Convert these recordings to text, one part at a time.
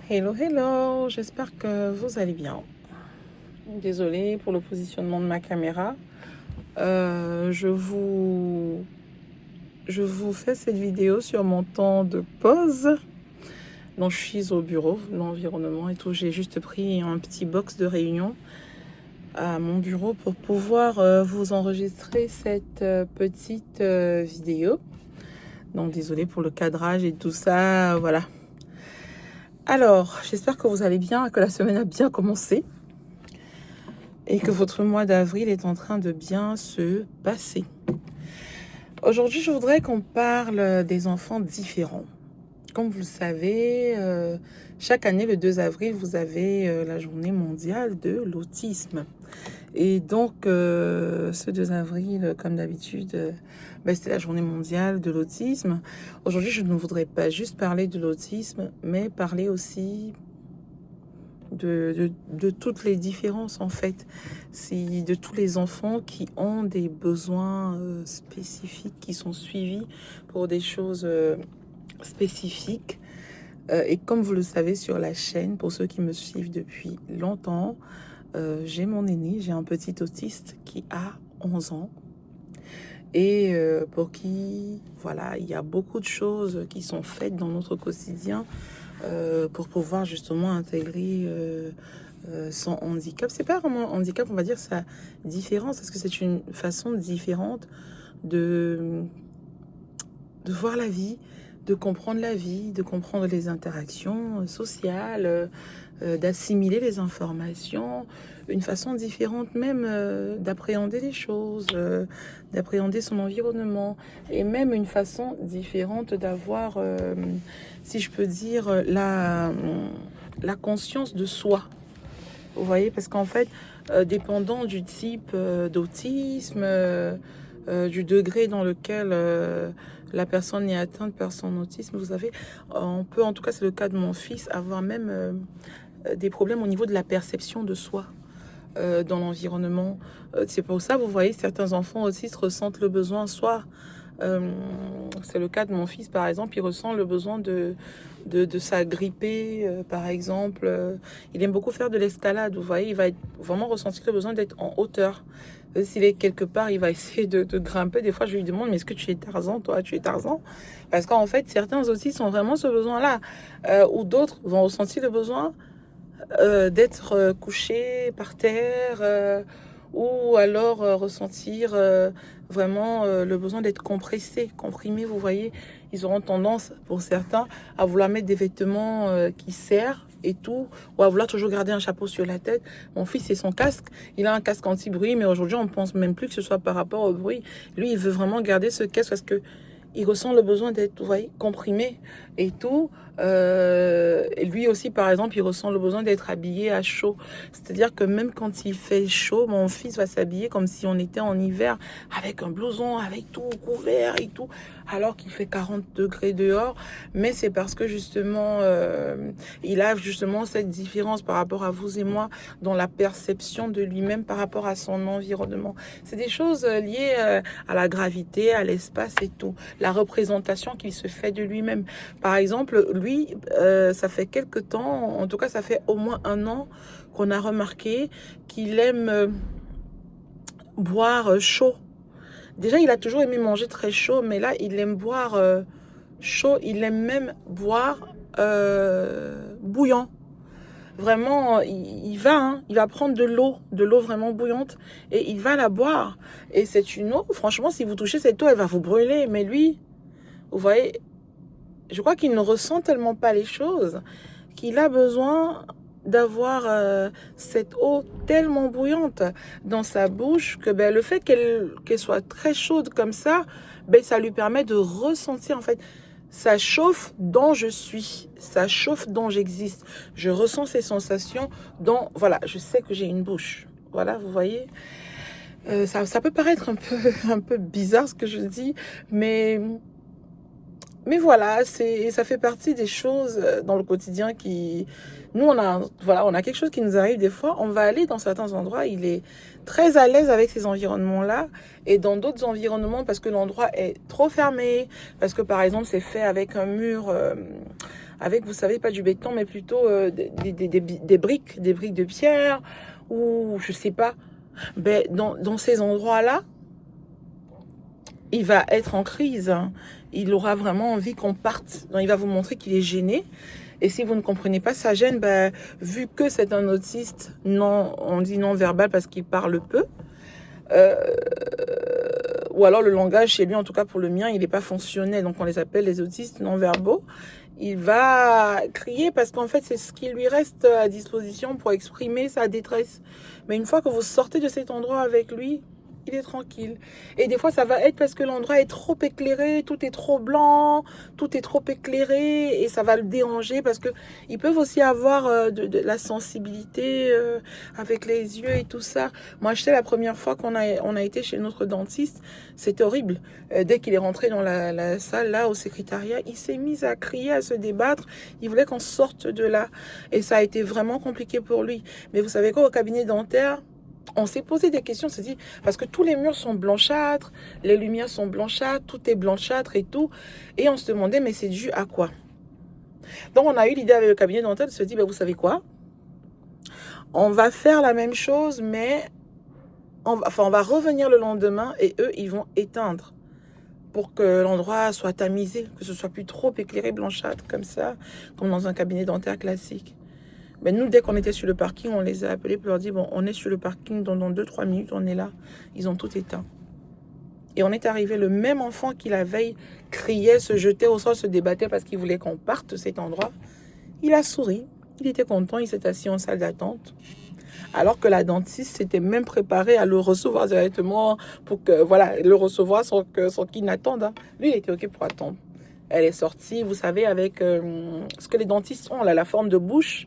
Hello, hello, j'espère que vous allez bien. Désolée pour le positionnement de ma caméra. Je vous fais cette vidéo sur mon temps de pause. Donc je suis au bureau, l'environnement et tout. J'ai juste pris un petit box de réunion à mon bureau pour pouvoir vous enregistrer cette petite vidéo. Donc désolée pour le cadrage et tout ça, voilà. Alors, j'espère que vous allez bien, que la semaine a bien commencé et que votre mois d'avril est en train de bien se passer. Aujourd'hui, je voudrais qu'on parle des enfants différents. Comme vous le savez, chaque année, le 2 avril, vous avez la journée mondiale de l'autisme. Et donc, ce 2 avril, comme d'habitude, c'était la journée mondiale de l'autisme. Aujourd'hui, je ne voudrais pas juste parler de l'autisme, mais parler aussi de toutes les différences, en fait. C'est de tous les enfants qui ont des besoins spécifiques, qui sont suivis pour des choses spécifiques. Et comme vous le savez sur la chaîne, pour ceux qui me suivent depuis longtemps, j'ai mon aîné, j'ai un petit autiste qui a 11 ans. Et pour qui, voilà, il y a beaucoup de choses qui sont faites dans notre quotidien pour pouvoir justement intégrer son handicap. C'est pas vraiment un handicap, on va dire sa différence, parce que c'est une façon différente de, de voir la vie, de comprendre la vie, de comprendre les interactions sociales, d'assimiler les informations, une façon différente même d'appréhender les choses, d'appréhender son environnement, et même une façon différente d'avoir, si je peux dire, la conscience de soi. Vous voyez, parce qu'en fait, dépendant du type d'autisme, du degré dans lequel la personne est atteinte par son autisme, vous savez, on peut, en tout cas c'est le cas de mon fils, avoir même des problèmes au niveau de la perception de soi dans l'environnement. C'est pour ça, vous voyez, certains enfants autistes ressentent le besoin, soit c'est le cas de mon fils par exemple, il ressent le besoin de s'agripper, par exemple. Il aime beaucoup faire de l'escalade, vous voyez, il va vraiment ressentir le besoin d'être en hauteur. S'il est quelque part, il va essayer de grimper. Des fois, je lui demande, mais est-ce que tu es Tarzan, toi? Tu es Tarzan? Parce qu'en fait, certains autistes ont vraiment ce besoin-là. Ou d'autres vont ressentir le besoin d'être couché par terre, ou alors ressentir vraiment le besoin d'être compressé, comprimé, vous voyez. Ils auront tendance, pour certains, à vouloir mettre des vêtements qui serrent et tout, ou à vouloir toujours garder un chapeau sur la tête. Mon fils, c'est son casque. Il a un casque anti-bruit, mais aujourd'hui, on ne pense même plus que ce soit par rapport au bruit. Lui, il veut vraiment garder ce casque parce que il ressent le besoin d'être, vous voyez, comprimé et tout. Et lui aussi, par exemple, il ressent le besoin d'être habillé à chaud. C'est-à-dire que même quand il fait chaud, mon fils va s'habiller comme si on était en hiver, avec un blouson, avec tout couvert et tout, alors qu'il fait 40 degrés dehors. Mais c'est parce que justement, il a justement cette différence par rapport à vous et moi dans la perception de lui-même par rapport à son environnement. C'est des choses liées à la gravité, à l'espace et tout. La représentation qu'il se fait de lui-même. Par exemple, lui, ça fait quelque temps, en tout cas ça fait au moins 1 an qu'on a remarqué qu'il aime boire chaud. Déjà, il a toujours aimé manger très chaud, mais là, il aime boire chaud. Il aime même boire bouillant. Vraiment, il va prendre de l'eau vraiment bouillante, et il va la boire. Et c'est une eau, franchement, si vous touchez cette eau, elle va vous brûler. Mais lui, vous voyez, je crois qu'il ne ressent tellement pas les choses qu'il a besoin d'avoir cette eau tellement bouillante dans sa bouche que le fait qu'elle soit très chaude comme ça, ça lui permet de ressentir en fait. Ça chauffe dont je suis, ça chauffe dont j'existe. Je ressens ces sensations dont, voilà, je sais que j'ai une bouche. Voilà, vous voyez. Ça peut paraître un peu bizarre ce que je dis, mais voilà, ça fait partie des choses dans le quotidien qui... Nous, on a quelque chose qui nous arrive des fois. On va aller dans certains endroits, il est très à l'aise avec ces environnements-là. Et dans d'autres environnements, parce que l'endroit est trop fermé, parce que par exemple, c'est fait avec un mur avec, vous savez, pas du béton, mais plutôt des briques de pierre, ou je sais pas. Ben, dans ces endroits-là, il va être en crise. Il aura vraiment envie qu'on parte. Donc, il va vous montrer qu'il est gêné. Et si vous ne comprenez pas sa gêne, ben, vu que c'est un autiste, non, on dit non verbal parce qu'il parle peu, ou alors le langage chez lui, en tout cas pour le mien, il n'est pas fonctionnel. Donc on les appelle les autistes non verbaux. Il va crier parce qu'en fait c'est ce qui lui reste à disposition pour exprimer sa détresse. Mais une fois que vous sortez de cet endroit avec lui, il est tranquille. Et des fois, ça va être parce que l'endroit est trop éclairé, tout est trop blanc, tout est trop éclairé et ça va le déranger parce que ils peuvent aussi avoir de la sensibilité avec les yeux et tout ça. Moi, je sais, la première fois on a été chez notre dentiste, c'était horrible. Dès qu'il est rentré dans la salle, là, au secrétariat, il s'est mis à crier, à se débattre. Il voulait qu'on sorte de là. Et ça a été vraiment compliqué pour lui. Mais vous savez quoi, au cabinet dentaire, on s'est posé des questions, on s'est dit, parce que tous les murs sont blanchâtres, les lumières sont blanchâtres, tout est blanchâtre et tout. Et on se demandait, mais c'est dû à quoi? Donc on a eu l'idée avec le cabinet dentaire de se dire, ben, vous savez quoi? On va faire la même chose, mais on va revenir le lendemain et eux, ils vont éteindre pour que l'endroit soit tamisé, que ce soit plus trop éclairé, blanchâtre, comme ça, comme dans un cabinet dentaire classique. Mais nous, dès qu'on était sur le parking, on les a appelés pour leur dire, bon, on est sur le parking, dans 2-3 minutes, on est là. Ils ont tout éteint. Et on est arrivé, le même enfant qui la veille criait, se jetait au sol, se débattait parce qu'il voulait qu'on parte de cet endroit. Il a souri, il était content, il s'est assis en salle d'attente. Alors que la dentiste s'était même préparée à le recevoir directement pour que, voilà, le recevoir sans qu'il n'attende. Hein. Lui, il était OK pour attendre. Elle est sortie, vous savez, avec ce que les dentistes ont, là, la forme de bouche.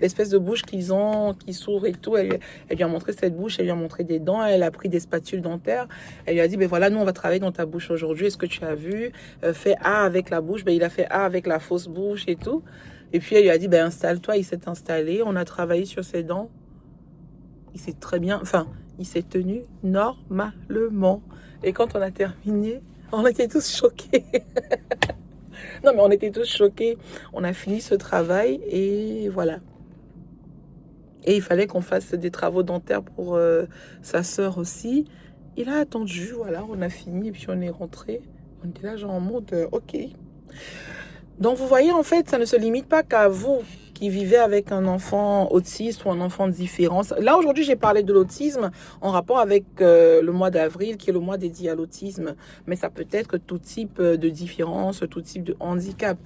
L'espèce de bouche qu'ils ont, qui s'ouvre et tout. Elle lui a montré cette bouche, elle lui a montré des dents, elle a pris des spatules dentaires. Elle lui a dit, ben voilà, nous on va travailler dans ta bouche aujourd'hui. Est-ce que tu as vu? Fais A avec la bouche. Ben il a fait A avec la fausse bouche et tout. Et puis elle lui a dit, ben installe-toi. Il s'est installé. On a travaillé sur ses dents. Il s'est très bien, enfin, il s'est tenu normalement. Et quand on a terminé, on était tous choqués. Non, mais on était tous choqués. On a fini ce travail et voilà. Et il fallait qu'on fasse des travaux dentaires pour sa sœur aussi. Il a attendu, voilà, on a fini et puis on est rentré. On était là genre en mode OK. Donc vous voyez, en fait, ça ne se limite pas qu'à vous qui vivez avec un enfant autiste ou un enfant différent. Là, aujourd'hui, j'ai parlé de l'autisme en rapport avec le mois d'avril, qui est le mois dédié à l'autisme. Mais ça peut être tout type de différence, tout type de handicap.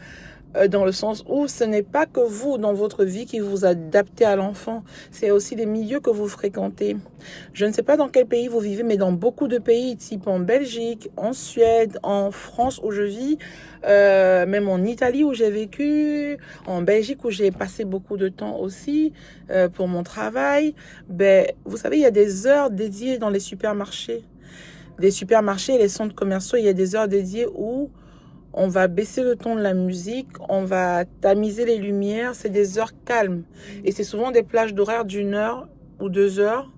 Dans le sens où ce n'est pas que vous, dans votre vie, qui vous adaptez à l'enfant. C'est aussi les milieux que vous fréquentez. Je ne sais pas dans quel pays vous vivez, mais dans beaucoup de pays, type en Belgique, en Suède, en France où je vis, même en Italie où j'ai vécu, en Belgique où j'ai passé beaucoup de temps aussi pour mon travail. Ben, vous savez, il y a des heures dédiées dans les supermarchés. Les supermarchés et les centres commerciaux, il y a des heures dédiées où on va baisser le ton de la musique, on va tamiser les lumières, c'est des heures calmes. Et c'est souvent des plages d'horaire d'1 heure ou 2 heures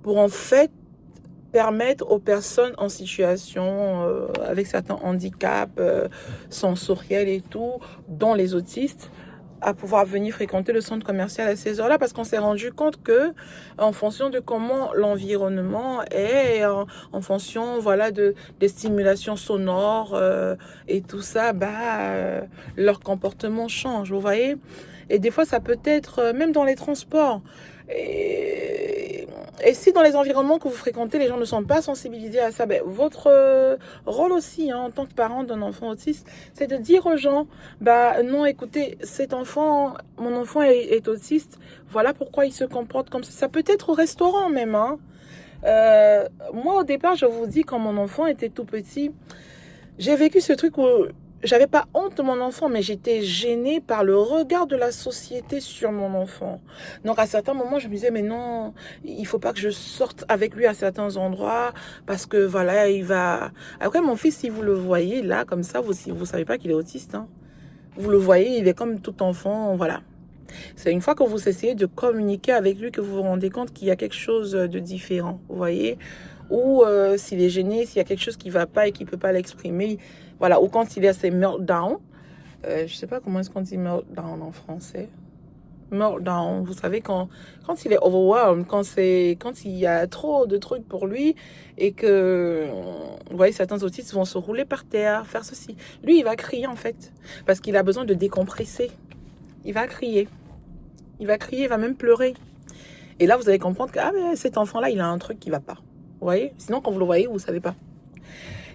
pour en fait permettre aux personnes en situation avec certains handicaps sensoriels et tout, dont les autistes, à pouvoir venir fréquenter le centre commercial à ces heures-là parce qu'on s'est rendu compte que en fonction de comment l'environnement est, en fonction voilà des stimulations sonores et tout ça, leur comportement change, vous voyez. Et des fois ça peut être même dans les transports. Et si dans les environnements que vous fréquentez, les gens ne sont pas sensibilisés à ça, votre rôle aussi, en tant que parent d'un enfant autiste, c'est de dire aux gens, non, écoutez, mon enfant est autiste, voilà pourquoi il se comporte comme ça. Ça peut être au restaurant même, hein. Moi, au départ, je vous dis, quand mon enfant était tout petit, j'ai vécu ce truc où j'avais pas honte de mon enfant, mais j'étais gênée par le regard de la société sur mon enfant. Donc à certains moments, je me disais, mais non, il faut pas que je sorte avec lui à certains endroits, parce que voilà, il va... Après, mon fils, si vous le voyez là, comme ça, vous savez pas qu'il est autiste, hein. Vous le voyez, il est comme tout enfant, voilà. C'est une fois que vous essayez de communiquer avec lui que vous vous rendez compte qu'il y a quelque chose de différent, vous voyez. Ou s'il est gêné, s'il y a quelque chose qui ne va pas et qu'il ne peut pas l'exprimer, voilà. Ou quand il a ses meltdowns, Je sais pas comment est-ce qu'on dit meltdown en français. Meltdown, vous savez, quand il est overwhelmed, quand il y a trop de trucs pour lui et que, vous voyez, certains autistes vont se rouler par terre, faire ceci. Lui, il va crier en fait, parce qu'il a besoin de décompresser. Il va crier. Il va crier, il va même pleurer. Et là, vous allez comprendre que ah, mais cet enfant-là, il a un truc qui va pas. Vous voyez? Sinon, quand vous le voyez, vous savez pas.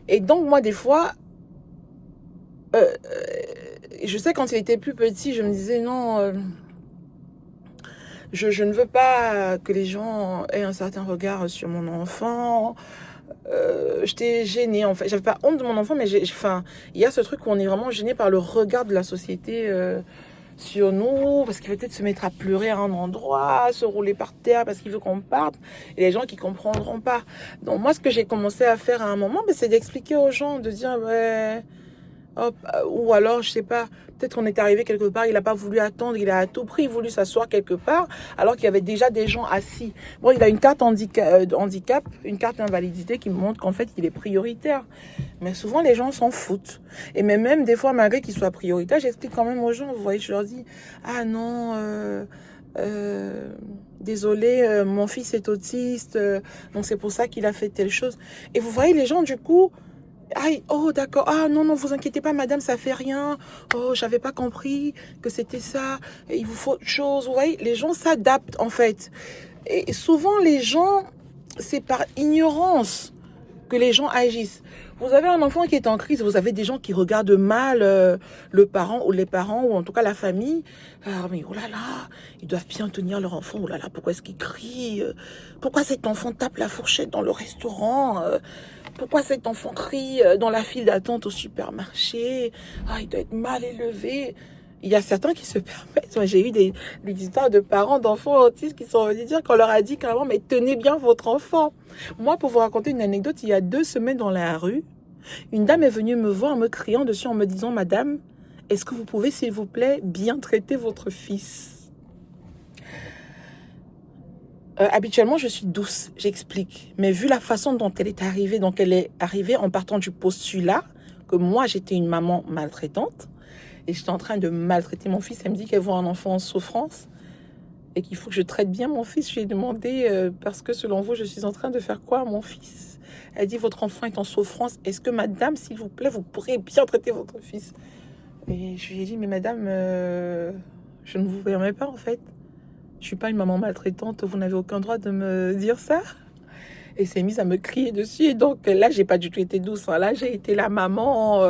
Et donc, moi, des fois, je sais quand il était plus petit, je me disais non, je ne veux pas que les gens aient un certain regard sur mon enfant. J'étais gênée en fait. J'avais pas honte de mon enfant, mais enfin, il y a ce truc où on est vraiment gêné par le regard de la société sur nous, parce qu'il va peut-être se mettre à pleurer à un endroit, se rouler par terre parce qu'il veut qu'on parte, et les gens qui comprendront pas. Donc moi, ce que j'ai commencé à faire à un moment, c'est d'expliquer aux gens, de dire ouais. Hop, ou alors, je sais pas, peut-être qu'on est arrivé quelque part, il n'a pas voulu attendre, il a à tout prix voulu s'asseoir quelque part, alors qu'il y avait déjà des gens assis. Bon, il a une carte handicap, une carte invalidité qui me montre qu'en fait, il est prioritaire. Mais souvent, les gens s'en foutent. Et même des fois, malgré qu'il soit prioritaire, j'explique quand même aux gens, vous voyez, je leur dis, ah non, désolé, mon fils est autiste, donc c'est pour ça qu'il a fait telle chose. Et vous voyez, les gens, du coup, aïe, oh d'accord, ah non, non, vous inquiétez pas madame, ça fait rien, oh j'avais pas compris que c'était ça, et il vous faut autre chose, vous voyez, les gens s'adaptent en fait. Et souvent les gens, c'est par ignorance que les gens agissent. Vous avez un enfant qui est en crise, vous avez des gens qui regardent mal le parent ou les parents, ou en tout cas la famille. Ah, mais oh là là, ils doivent bien tenir leur enfant, oh là là, pourquoi est-ce qu'il crie? Pourquoi cet enfant tape la fourchette dans le restaurant? Pourquoi cet enfant crie dans la file d'attente au supermarché? Ah, il doit être mal élevé. Il y a certains qui se permettent. Moi, j'ai eu des histoires de parents d'enfants autistes qui sont venus dire qu'on leur a dit carrément, mais tenez bien votre enfant. Moi, pour vous raconter une anecdote, il y a 2 semaines dans la rue, une dame est venue me voir en me criant dessus, en me disant, madame, est-ce que vous pouvez, s'il vous plaît, bien traiter votre fils? Habituellement, je suis douce, j'explique. Mais vu la façon dont elle est arrivée, donc elle est arrivée en partant du postulat que moi, j'étais une maman maltraitante et j'étais en train de maltraiter mon fils. Elle me dit qu'elle voit un enfant en souffrance et qu'il faut que je traite bien mon fils. Je lui ai demandé, parce que selon vous, je suis en train de faire quoi à mon fils? Elle dit, votre enfant est en souffrance. Est-ce que madame, s'il vous plaît, vous pourrez bien traiter votre fils? Et je lui ai dit, mais madame, je ne vous permets pas en fait. Je suis pas une maman maltraitante, vous n'avez aucun droit de me dire ça. Et s'est mise à me crier dessus. Et donc là, j'ai pas du tout été douce. Hein. Là, j'ai été la maman.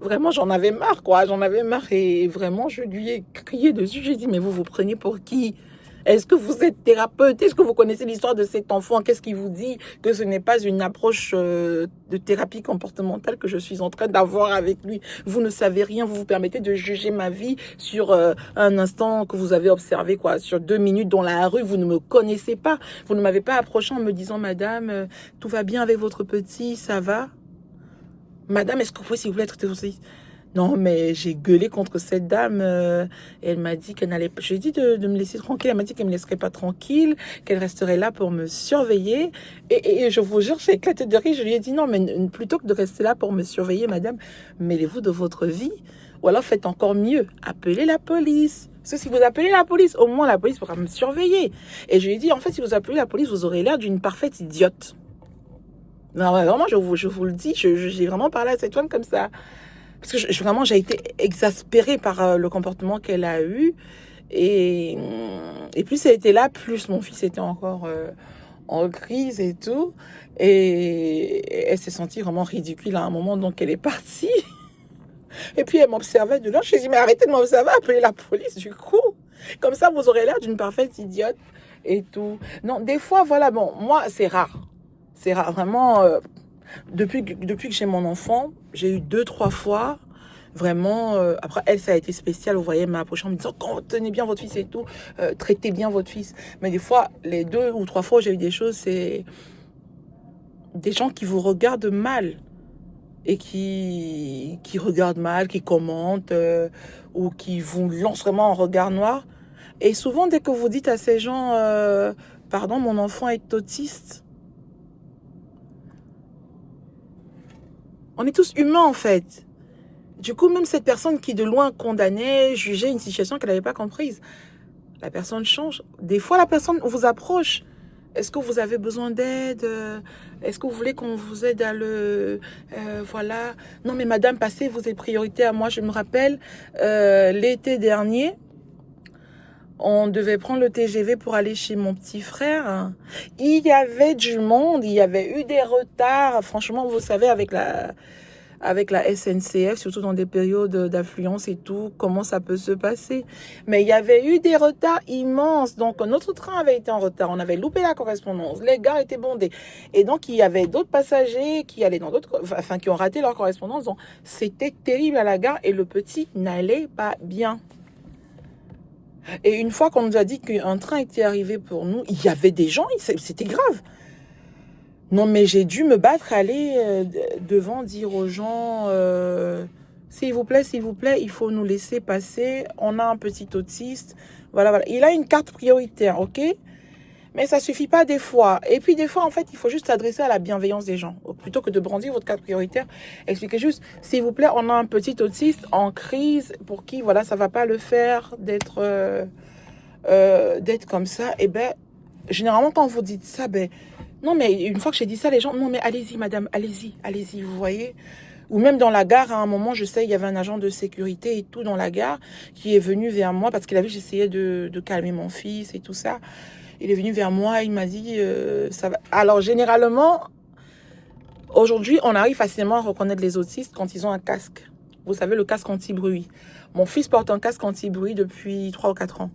Vraiment, j'en avais marre, quoi. J'en avais marre. Et vraiment, je lui ai crié dessus. J'ai dit, mais vous prenez pour qui? Est-ce que vous êtes thérapeute? Est-ce que vous connaissez l'histoire de cet enfant? Qu'est-ce qui vous dit que ce n'est pas une approche de thérapie comportementale que je suis en train d'avoir avec lui? Vous ne savez rien, vous vous permettez de juger ma vie sur un instant que vous avez observé, quoi, sur 2 minutes dans la rue. Vous ne me connaissez pas. Vous ne m'avez pas approché en me disant, madame, tout va bien avec votre petit, ça va? Madame, est-ce que vous pouvez, s'il vous plaît, traiter aussi? Non, mais j'ai gueulé contre cette dame. Elle m'a dit qu'elle n'allait pas. Je lui ai dit de me laisser tranquille. Elle m'a dit qu'elle me laisserait pas tranquille, qu'elle resterait là pour me surveiller. Et je vous jure, j'ai éclaté de rire. Je lui ai dit non, mais plutôt que de rester là pour me surveiller, madame, mêlez-vous de votre vie. Ou alors faites encore mieux. Appelez la police. Parce que si vous appelez la police, au moins la police pourra me surveiller. Et je lui ai dit, en fait, si vous appelez la police, vous aurez l'air d'une parfaite idiote. Non, vraiment, je vous le dis, j'ai vraiment parlé à cette femme comme ça. Parce que vraiment, j'ai été exaspérée par le comportement qu'elle a eu. Et plus elle était là, plus mon fils était encore en crise et tout. Et elle s'est sentie vraiment ridicule à un moment, donc elle est partie. Et puis elle m'observait de loin. Je lui ai dit, mais arrêtez de m'observer, appelez la police du coup. Comme ça, vous aurez l'air d'une parfaite idiote et tout. Non, des fois, voilà, bon, moi, c'est rare. C'est rare, vraiment. Depuis que j'ai mon enfant, j'ai eu 2-3 fois, vraiment, après elle, ça a été spécial, vous voyez, elle m'a approché en me disant, tenez bien votre fils et tout, traitez bien votre fils. Mais des fois, les 2 ou 3 fois où j'ai eu des choses, c'est des gens qui vous regardent mal et qui regardent mal, qui commentent, ou qui vous lancent vraiment un regard noir. Et souvent, dès que vous dites à ces gens, pardon, mon enfant est autiste, on est tous humains en fait. Du coup, même cette personne qui de loin condamnait, jugeait une situation qu'elle n'avait pas comprise, la personne change. Des fois, la personne vous approche. Est-ce que vous avez besoin d'aide? Est-ce que vous voulez qu'on vous aide à le... voilà. Non, mais madame, passez, vous êtes priorité à moi. Je me rappelle, l'été dernier, on devait prendre le TGV pour aller chez mon petit frère. Il y avait du monde, il y avait eu des retards. Franchement, vous savez, avec la SNCF, surtout dans des périodes d'affluence et tout, comment ça peut se passer. Mais il y avait eu des retards immenses. Donc, notre train avait été en retard. On avait loupé la correspondance. Les gares étaient bondées. Et donc, il y avait d'autres passagers qui allaient qui ont raté leur correspondance. Donc, c'était terrible à la gare et le petit n'allait pas bien. Et une fois qu'on nous a dit qu'un train était arrivé pour nous, il y avait des gens, c'était grave. Non, mais j'ai dû me battre, aller devant, dire aux gens, s'il vous plaît, il faut nous laisser passer. On a un petit autiste. Voilà, voilà. Il a une carte prioritaire, ok? Mais ça suffit pas des fois. Et puis des fois, en fait, il faut juste s'adresser à la bienveillance des gens. Plutôt que de brandir votre carte prioritaire, expliquez juste, s'il vous plaît, on a un petit autiste en crise pour qui, voilà, ça va pas le faire d'être comme ça. Et ben, généralement, quand vous dites ça, ben, non, mais une fois que j'ai dit ça, les gens, non, mais allez-y, madame, allez-y, vous voyez. Ou même dans la gare, à un moment, je sais, il y avait un agent de sécurité et tout dans la gare qui est venu vers moi parce qu'il a vu que j'essayais de calmer mon fils et tout ça. Il est venu vers moi, il m'a dit, ça va. Alors, généralement, aujourd'hui, on arrive facilement à reconnaître les autistes quand ils ont un casque. Vous savez, le casque anti-bruit. Mon fils porte un casque anti-bruit depuis 3 ou 4 ans.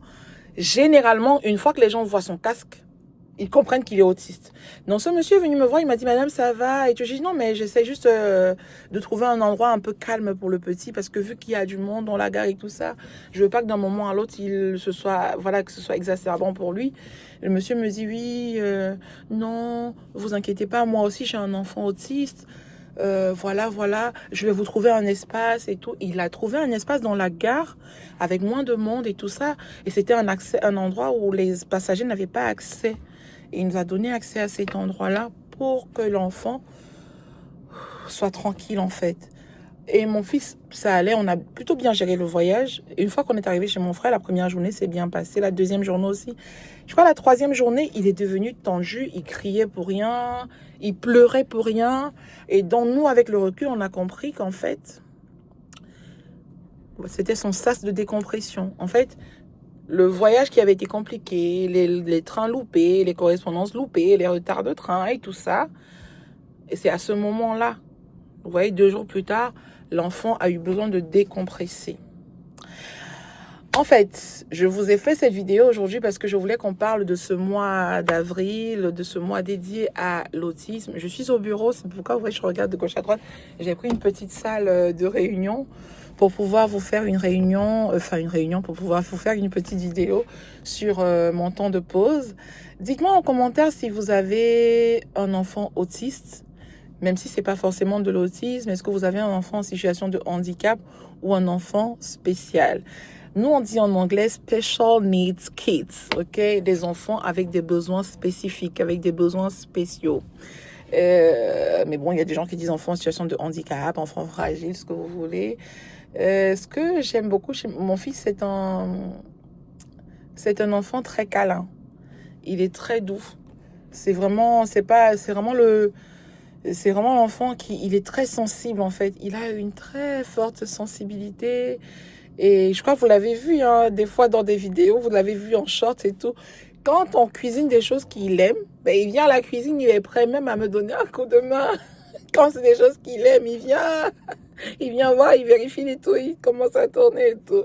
Généralement, une fois que les gens voient son casque, ils comprennent qu'il est autiste. Donc, ce monsieur est venu me voir, il m'a dit, madame, ça va? Et je dis, non, mais j'essaie juste de trouver un endroit un peu calme pour le petit, parce que vu qu'il y a du monde dans la gare et tout ça, je veux pas que d'un moment à l'autre, que ce soit exacerbant pour lui. Le monsieur me dit, oui, non, vous inquiétez pas, moi aussi, j'ai un enfant autiste. Voilà, je vais vous trouver un espace et tout. Il a trouvé un espace dans la gare avec moins de monde et tout ça. Et c'était un endroit où les passagers n'avaient pas accès. Et il nous a donné accès à cet endroit-là pour que l'enfant soit tranquille en fait. Et mon fils, ça allait, on a plutôt bien géré le voyage. Une fois qu'on est arrivé chez mon frère, la première journée s'est bien passée, la deuxième journée aussi. Je crois la troisième journée, il est devenu tendu, il criait pour rien, il pleurait pour rien. Et donc nous, avec le recul, on a compris qu'en fait, c'était son sas de décompression. En fait, le voyage qui avait été compliqué, les trains loupés, les correspondances loupées, les retards de train et tout ça. Et c'est à ce moment-là, vous voyez, 2 jours plus tard, l'enfant a eu besoin de décompresser. En fait, je vous ai fait cette vidéo aujourd'hui parce que je voulais qu'on parle de ce mois d'avril, de ce mois dédié à l'autisme. Je suis au bureau, c'est pourquoi vous voyez, je regarde de gauche à droite. J'ai pris une petite salle de réunion pour pouvoir vous faire une réunion, pour pouvoir vous faire une petite vidéo sur mon temps de pause. Dites-moi en commentaire si vous avez un enfant autiste. Même si c'est pas forcément de l'autisme, est-ce que vous avez un enfant en situation de handicap ou un enfant spécial? Nous, on dit en anglais special needs kids, ok? Des enfants avec des besoins spécifiques, avec des besoins spéciaux. Mais bon, il y a des gens qui disent enfants en situation de handicap, enfants fragiles, ce que vous voulez. Ce que j'aime beaucoup chez mon fils, c'est un enfant très câlin. Il est très doux. C'est vraiment l'enfant il est très sensible en fait. Il a une très forte sensibilité. Et je crois que vous l'avez vu, hein, des fois dans des vidéos, vous l'avez vu en short et tout. Quand on cuisine des choses qu'il aime, ben, il vient à la cuisine, il est prêt même à me donner un coup de main. Quand c'est des choses qu'il aime, il vient voir, il vérifie les tout, il commence à tourner et tout.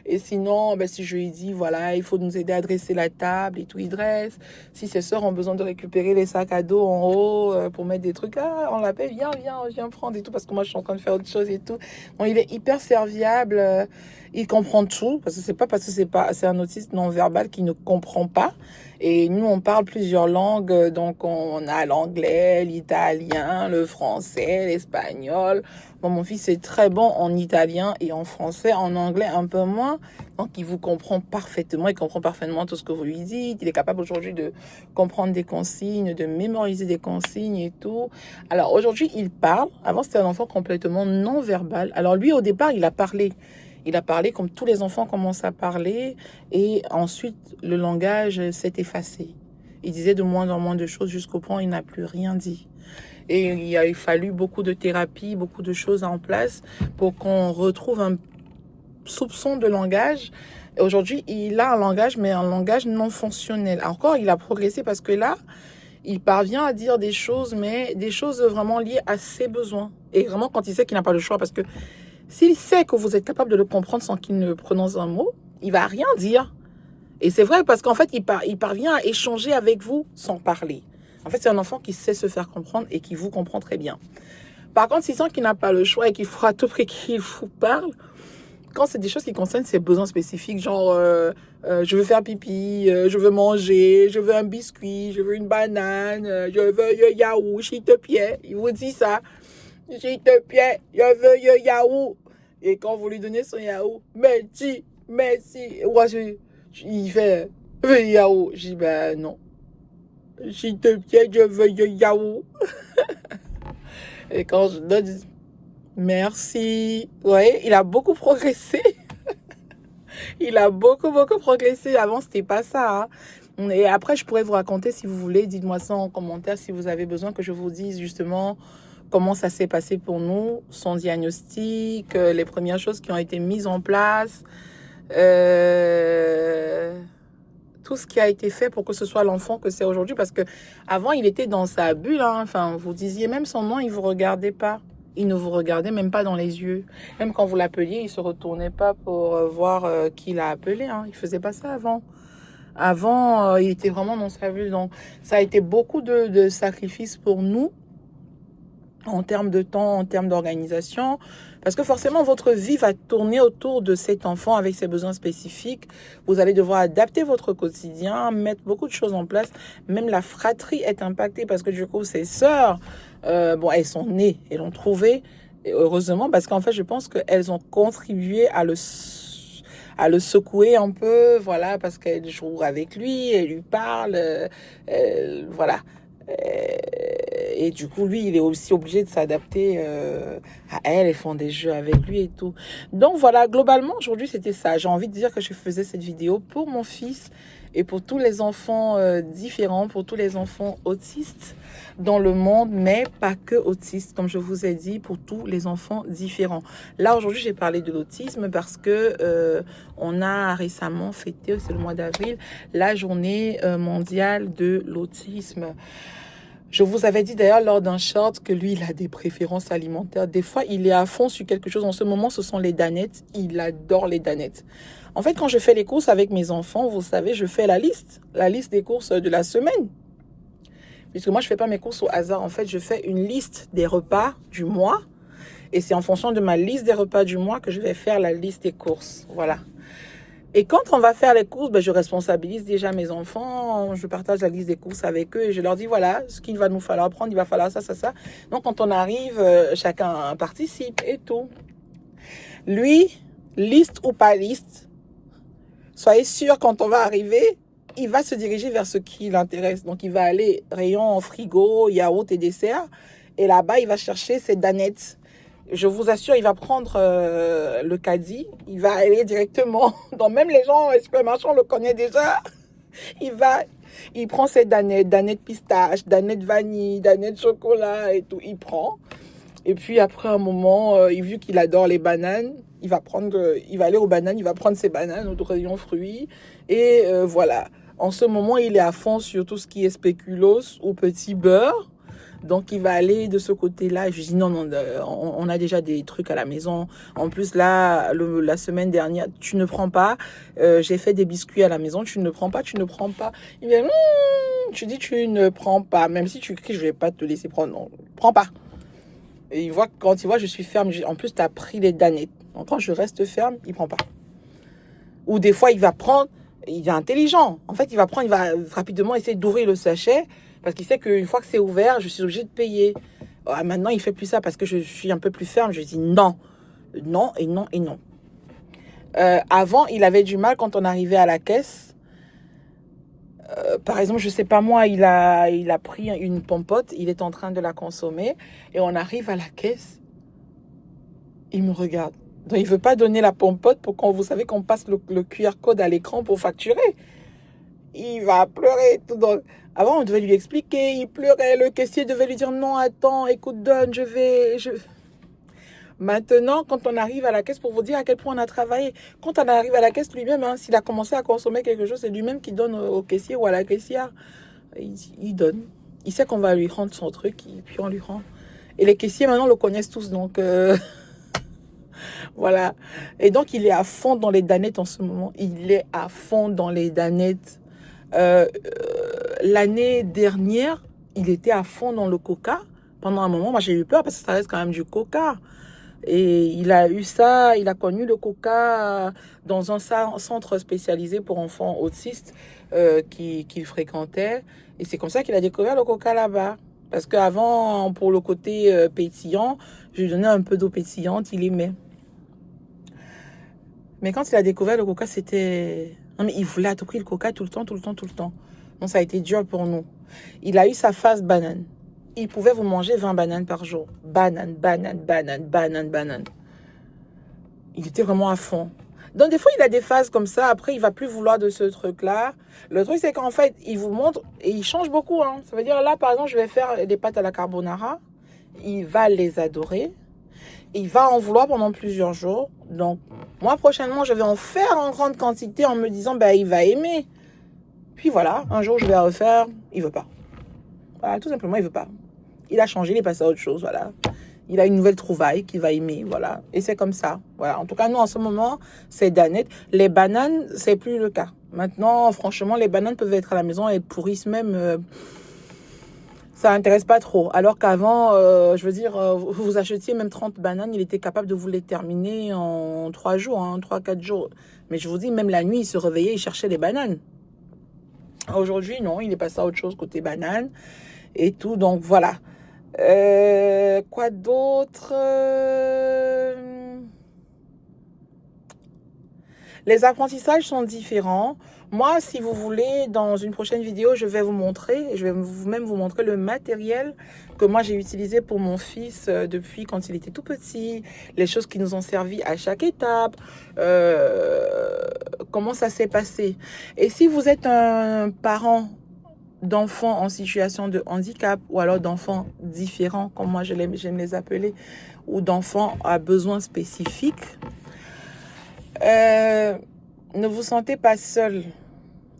Et sinon, ben, si je lui dis, voilà, il faut nous aider à dresser la table et tout, il dresse. Si ses sœurs ont besoin de récupérer les sacs à dos en haut pour mettre des trucs, on l'appelle, viens prendre et tout, parce que moi, je suis en train de faire autre chose et tout. Donc, il est hyper serviable, il comprend tout, parce que c'est pas parce que c'est un autiste non-verbal qui ne comprend pas. Et nous, on parle plusieurs langues, donc on a l'anglais, l'italien, le français, l'espagnol. Bon, mon fils est très bon en italien et en français, en anglais un peu moins. Donc, il vous comprend parfaitement, il comprend parfaitement tout ce que vous lui dites. Il est capable aujourd'hui de comprendre des consignes, de mémoriser des consignes et tout. Alors, aujourd'hui, il parle. Avant, c'était un enfant complètement non-verbal. Alors, lui, au départ, il a parlé. Il a parlé comme tous les enfants commencent à parler. Et ensuite, le langage s'est effacé. Il disait de moins en moins de choses jusqu'au point où il n'a plus rien dit. Et il a fallu beaucoup de thérapie, beaucoup de choses en place pour qu'on retrouve un soupçon de langage. Aujourd'hui, il a un langage, mais un langage non fonctionnel. Encore, il a progressé parce que là, il parvient à dire des choses, mais des choses vraiment liées à ses besoins. Et vraiment, quand il sait qu'il n'a pas le choix, parce que s'il sait que vous êtes capable de le comprendre sans qu'il ne prononce un mot, il va rien dire. Et c'est vrai parce qu'en fait, il parvient à échanger avec vous sans parler. En fait, c'est un enfant qui sait se faire comprendre et qui vous comprend très bien. Par contre, s'il sent qu'il n'a pas le choix et qu'il faut à tout prix qu'il vous parle, quand c'est des choses qui concernent ses besoins spécifiques, genre je veux faire pipi, je veux manger, je veux un biscuit, je veux une banane, je veux un yaourt, s'il te plaît. Il vous dit ça. S'il te plaît, je veux un yaourt. Et quand vous lui donnez son yaourt, merci, merci. Il fait, je veux un yaourt. Je dis, ben non. S'il te plaît, je veux un yaourt. Et quand je donne, merci. Vous voyez, il a beaucoup progressé. Il a beaucoup progressé. Avant, c'était pas ça. Hein. Et après, je pourrais vous raconter si vous voulez. Dites-moi ça en commentaire si vous avez besoin que je vous dise justement comment ça s'est passé pour nous, son diagnostic, les premières choses qui ont été mises en place, tout ce qui a été fait pour que ce soit l'enfant que c'est aujourd'hui. Parce que avant, il était dans sa bulle. Hein. Enfin, vous disiez même son nom, il vous regardait pas. Il ne vous regardait même pas dans les yeux. Même quand vous l'appeliez, il se retournait pas pour voir qui l'a appelé. Hein. Il faisait pas ça avant. Avant, il était vraiment dans sa bulle. Donc, ça a été beaucoup de sacrifices pour nous, en termes de temps, en termes d'organisation. Parce que forcément, votre vie va tourner autour de cet enfant avec ses besoins spécifiques. Vous allez devoir adapter votre quotidien, mettre beaucoup de choses en place. Même la fratrie est impactée parce que du coup, ses sœurs, bon, elles sont nées, elles l'ont trouvé. Et heureusement, parce qu'en fait, je pense qu'elles ont contribué à le secouer un peu, voilà, parce qu'elles jouent avec lui, elles lui parlent, voilà. Et du coup, lui, il est aussi obligé de s'adapter à elle. Elles font des jeux avec lui et tout. Donc voilà, globalement, aujourd'hui, c'était ça. J'ai envie de dire que je faisais cette vidéo pour mon fils et pour tous les enfants différents, pour tous les enfants autistes dans le monde, mais pas que autistes, comme je vous ai dit, pour tous les enfants différents. Là, aujourd'hui, j'ai parlé de l'autisme parce que on a récemment fêté, c'est le mois d'avril, la journée mondiale de l'autisme. Je vous avais dit d'ailleurs lors d'un short que lui, il a des préférences alimentaires. Des fois, il est à fond sur quelque chose. En ce moment, ce sont les danettes. Il adore les danettes. En fait, quand je fais les courses avec mes enfants, vous savez, je fais la liste des courses de la semaine. Puisque moi, je fais pas mes courses au hasard. En fait, je fais une liste des repas du mois. Et c'est en fonction de ma liste des repas du mois que je vais faire la liste des courses. Voilà. Et quand on va faire les courses, ben, je responsabilise déjà mes enfants, je partage la liste des courses avec eux et je leur dis voilà ce qu'il va nous falloir prendre, il va falloir ça, ça, ça. Donc quand on arrive, chacun participe et tout. Lui, liste ou pas liste, soyez sûr quand on va arriver, il va se diriger vers ce qui l'intéresse. Donc il va aller rayon frigo, yaourt et dessert et là-bas il va chercher ses danettes. Je vous assure, il va prendre le caddie, il va aller directement, dans même les gens, les supermarchés, on le connaît déjà, il prend ses danettes pistache, danettes vanille, danettes chocolat et tout, il prend. Et puis après un moment, vu qu'il adore les bananes, il va aller aux bananes, il va prendre ses bananes au rayon fruits et voilà. En ce moment, il est à fond sur tout ce qui est spéculoos ou petit beurre. Donc, il va aller de ce côté-là. Et je dis non, on a déjà des trucs à la maison. En plus, là, la semaine dernière, tu ne prends pas. J'ai fait des biscuits à la maison. Tu ne prends pas, tu ne prends pas. Il dit, tu dis, tu ne prends pas. Même si tu cries, je vais pas te laisser prendre. Non, prends pas. Et quand il voit, je suis ferme. En plus, tu as pris les danettes. Donc, quand je reste ferme, il prend pas. Ou des fois, il va prendre. Il est intelligent. En fait, il va rapidement essayer d'ouvrir le sachet. Parce qu'il sait qu'une fois que c'est ouvert, je suis obligée de payer. Maintenant, il fait plus ça parce que je suis un peu plus ferme. Je dis non. Non et non et non. Avant, il avait du mal quand on arrivait à la caisse. Par exemple, je sais pas moi, il a pris une pompote, il est en train de la consommer et on arrive à la caisse, il me regarde. Donc, il veut pas donner la pompote pour qu'on, vous savez, qu'on passe le QR code à l'écran pour facturer. Il va pleurer. Tout dans... Avant, on devait lui expliquer, il pleurait, le caissier devait lui dire non, attends, écoute, donne, Maintenant, quand on arrive à la caisse, pour vous dire à quel point on a travaillé, quand on arrive à la caisse lui-même, hein, s'il a commencé à consommer quelque chose, c'est lui-même qui donne au caissier ou à la caissière. Il donne. Il sait qu'on va lui rendre son truc, et puis on lui rend. Et les caissiers, maintenant, le connaissent tous, donc voilà. Et donc, il est à fond dans les danettes en ce moment. Il est à fond dans les danettes. L'année dernière, il était à fond dans le coca. Pendant un moment, moi, j'ai eu peur parce que ça reste quand même du coca. Et il a eu ça, il a connu le coca dans un centre spécialisé pour enfants autistes qu'il fréquentait. Et c'est comme ça qu'il a découvert le coca là-bas. Parce qu'avant, pour le côté pétillant, je lui donnais un peu d'eau pétillante, il aimait. Mais quand il a découvert le coca, c'était... Non, mais il voulait à tout prix le coca tout le temps, tout le temps, tout le temps. Donc ça a été dur pour nous. Il a eu sa phase banane. Il pouvait vous manger 20 bananes par jour. Banane, banane, banane, banane, banane. Il était vraiment à fond. Donc des fois, il a des phases comme ça. Après, il va plus vouloir de ce truc-là. Le truc, c'est qu'en fait, il vous montre et il change beaucoup. Hein. Ça veut dire, là, par exemple, je vais faire des pâtes à la carbonara. Il va les adorer. Il va en vouloir pendant plusieurs jours. Donc, moi, prochainement, je vais en faire en grande quantité en me disant, ben, il va aimer. Puis voilà, un jour, je vais refaire. Il veut pas. Voilà, tout simplement, il veut pas. Il a changé, il est passé à autre chose, voilà. Il a une nouvelle trouvaille qu'il va aimer, voilà. Et c'est comme ça, voilà. En tout cas, nous, en ce moment, c'est danette. Les bananes, c'est plus le cas. Maintenant, franchement, les bananes peuvent être à la maison et pourrissent même. Ça n'intéresse pas trop. Alors qu'avant, je veux dire, vous achetiez même 30 bananes, il était capable de vous les terminer en 3 jours, hein, 3-4 jours. Mais je vous dis, même la nuit, il se réveillait, il cherchait les bananes. Aujourd'hui, non, il est passé à autre chose côté banane et tout. Donc, voilà. Quoi d'autre? Les apprentissages sont différents. Moi, si vous voulez, dans une prochaine vidéo, je vais vous montrer, je vais même vous montrer le matériel que moi j'ai utilisé pour mon fils depuis quand il était tout petit, les choses qui nous ont servi à chaque étape, comment ça s'est passé. Et si vous êtes un parent d'enfants en situation de handicap ou alors d'enfants différents, comme moi j'aime les appeler, ou d'enfants à besoins spécifiques, ne vous sentez pas seul,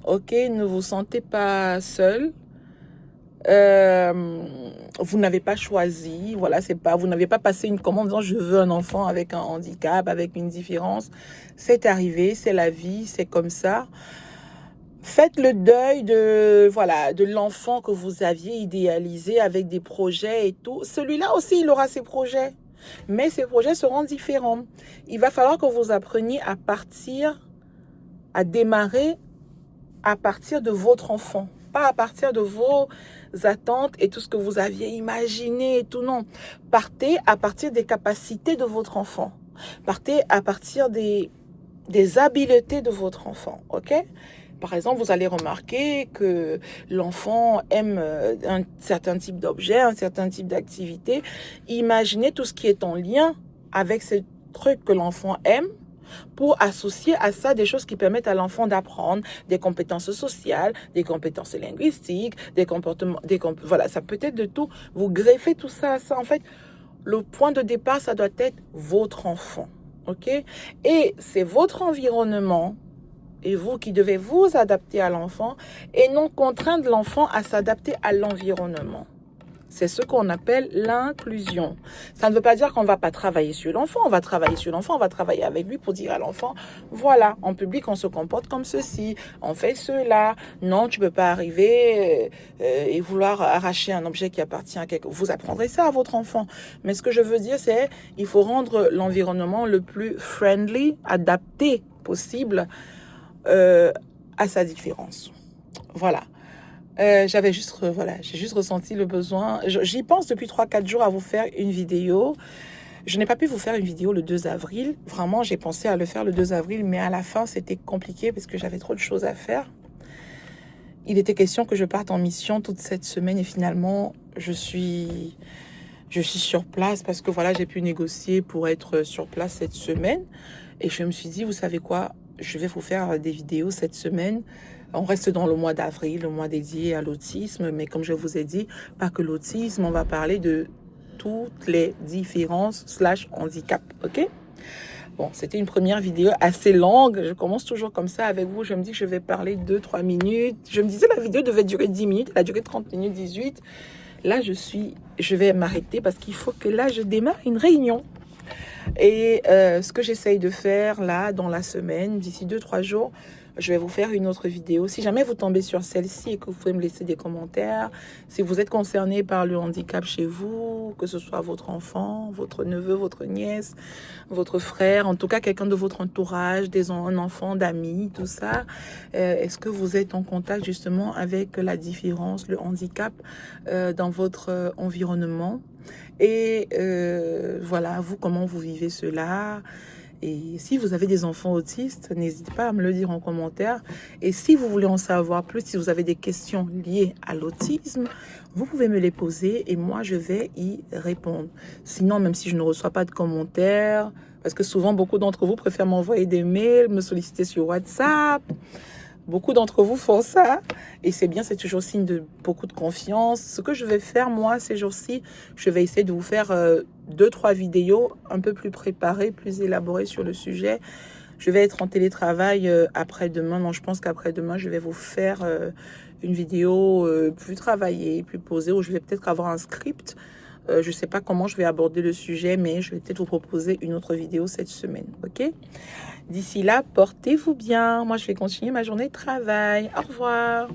ok? Ne vous sentez pas seul. Vous n'avez pas choisi, voilà, c'est pas, vous n'avez pas passé une commande en disant je veux un enfant avec un handicap, avec une différence. C'est arrivé, c'est la vie, c'est comme ça. Faites le deuil de, voilà, de l'enfant que vous aviez idéalisé avec des projets et tout. Celui-là aussi, il aura ses projets. Mais ces projets seront différents. Il va falloir que vous appreniez à partir, à démarrer à partir de votre enfant. Pas à partir de vos attentes et tout ce que vous aviez imaginé et tout, non. Partez à partir des capacités de votre enfant. Partez à partir des habiletés de votre enfant, ok? Par exemple, vous allez remarquer que l'enfant aime un certain type d'objet, un certain type d'activité. Imaginez tout ce qui est en lien avec ces trucs que l'enfant aime pour associer à ça des choses qui permettent à l'enfant d'apprendre, des compétences sociales, des compétences linguistiques, des comportements, voilà, ça peut être de tout. Vous greffez tout ça à ça. En fait, le point de départ, ça doit être votre enfant, ok? Et c'est votre environnement et vous qui devez vous adapter à l'enfant et non contraindre l'enfant à s'adapter à l'environnement. C'est ce qu'on appelle l'inclusion. Ça ne veut pas dire qu'on ne va pas travailler sur l'enfant. On va travailler sur l'enfant, on va travailler avec lui pour dire à l'enfant, voilà, en public, on se comporte comme ceci, on fait cela. Non, tu ne peux pas arriver et vouloir arracher un objet qui appartient à quelqu'un. Vous apprendrez ça à votre enfant. Mais ce que je veux dire, c'est il faut rendre l'environnement le plus friendly, adapté possible à sa différence. Voilà. J'ai juste ressenti le besoin. J'y pense depuis 3-4 jours à vous faire une vidéo. Je n'ai pas pu vous faire une vidéo le 2 avril. Vraiment, j'ai pensé à le faire le 2 avril, mais à la fin, c'était compliqué parce que j'avais trop de choses à faire. Il était question que je parte en mission toute cette semaine et finalement, je suis sur place parce que voilà, j'ai pu négocier pour être sur place cette semaine. Et je me suis dit, vous savez quoi, je vais vous faire des vidéos cette semaine. On reste dans le mois d'avril, le mois dédié à l'autisme. Mais comme je vous ai dit, pas que l'autisme, on va parler de toutes les différences / handicap, ok? Bon, c'était une première vidéo assez longue. Je commence toujours comme ça avec vous. Je me dis que je vais parler 2-3 minutes. Je me disais la vidéo devait durer 10 minutes. Elle a duré 30 minutes, 18. Là, je vais m'arrêter parce qu'il faut que là, je démarre une réunion. Et ce que j'essaye de faire là, dans la semaine, d'ici 2-3 jours, je vais vous faire une autre vidéo. Si jamais vous tombez sur celle-ci et que vous pouvez me laisser des commentaires, si vous êtes concerné par le handicap chez vous, que ce soit votre enfant, votre neveu, votre nièce, votre frère, en tout cas quelqu'un de votre entourage, un enfant, d'amis, tout ça, est-ce que vous êtes en contact justement avec la différence, le handicap dans votre environnement? Et voilà, vous, comment vous vivez cela? Et si vous avez des enfants autistes, n'hésitez pas à me le dire en commentaire. Et si vous voulez en savoir plus, si vous avez des questions liées à l'autisme, vous pouvez me les poser et moi, je vais y répondre. Sinon, même si je ne reçois pas de commentaires, parce que souvent, beaucoup d'entre vous préfèrent m'envoyer des mails, me solliciter sur WhatsApp. Beaucoup d'entre vous font ça et c'est bien, c'est toujours signe de beaucoup de confiance. Ce que je vais faire, moi, ces jours-ci, je vais essayer de vous faire 2-3 vidéos un peu plus préparées, plus élaborées sur le sujet. Je vais être en télétravail après-demain. Non, je pense qu'après-demain, je vais vous faire une vidéo plus travaillée, plus posée, où je vais peut-être avoir un script. Je ne sais pas comment je vais aborder le sujet, mais je vais peut-être vous proposer une autre vidéo cette semaine, ok? D'ici là, portez-vous bien. Moi, je vais continuer ma journée de travail. Au revoir.